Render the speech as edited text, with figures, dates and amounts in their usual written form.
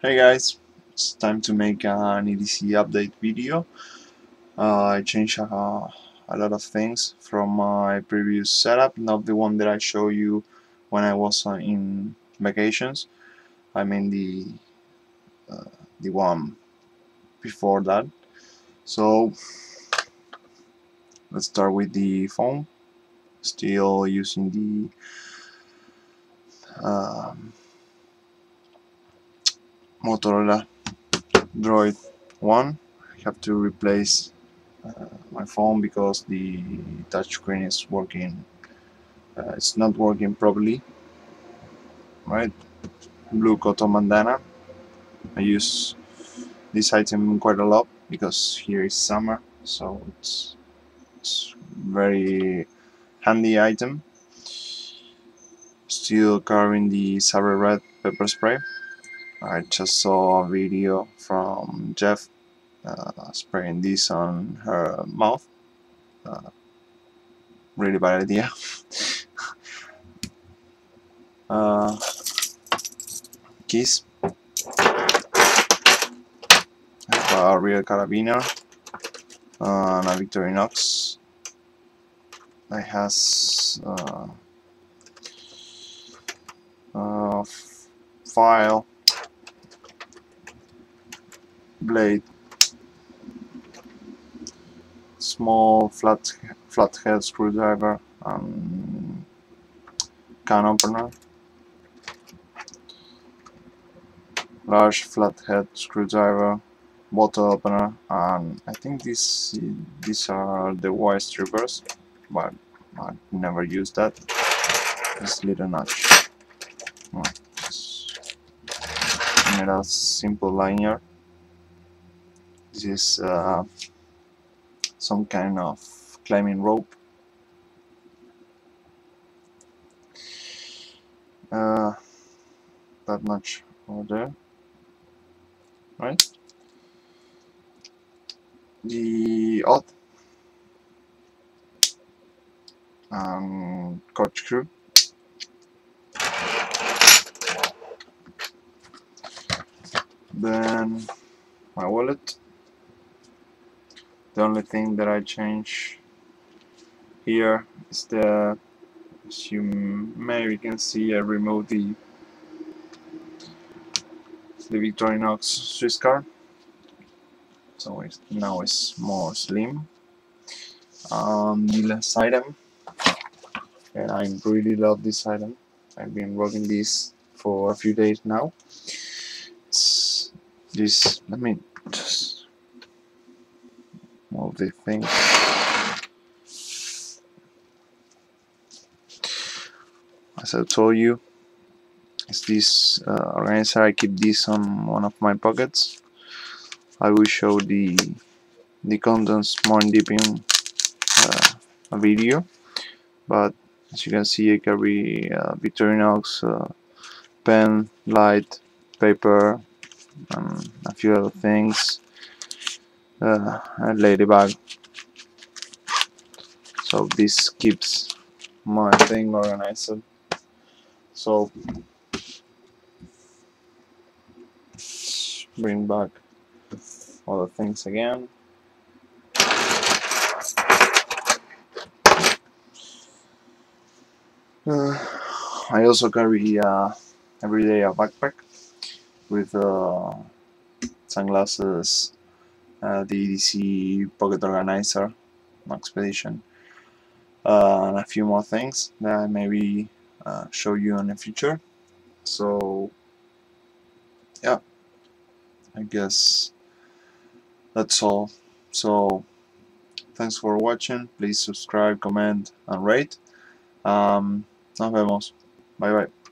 Hey guys, it's time to make an EDC update video. I changed a lot of things from my previous setup, not the one that I showed you when I was in vacations. I mean the one before that. So let's start with the phone. Still using the Motorola Droid 1. I have to replace my phone because the touchscreen is working. It's not working properly. Right, blue cotton bandana. I use this item quite a lot because here is summer, so it's very handy item. Still carrying the sabre red pepper spray. I just saw a video from Jeff spraying this on her mouth. Really bad idea. Keys. A real carabiner and a Victorinox. It has file, blade, small flathead screwdriver, and can opener, large flathead screwdriver, bottle opener, and I think these are the wire strippers, but I never used that. This little notch. Made a simple liner. This is some kind of climbing rope. That notch over there, right? The odd corkscrew. Then my wallet. The only thing that I change here is the, as you maybe can see, I removed the Victorinox Swiss card, so now it's more slim. The last item, and I really love this item. I've been working this for a few days now. It's this. Let me just move the thing. As I told you, it's this organizer. I keep this on one of my pockets. I will show the contents more in deep in a video, but as you can see, I carry Victorinox pen, light, paper, and a few other things, and Ladybug. So this keeps my thing organized. So bring back all the things again. I also carry every day a backpack with sunglasses, the EDC pocket organizer, expedition, and a few more things that I maybe show you in the future. So yeah, I guess that's all. So thanks for watching. Please subscribe, comment, and rate. Nos vemos. Bye bye.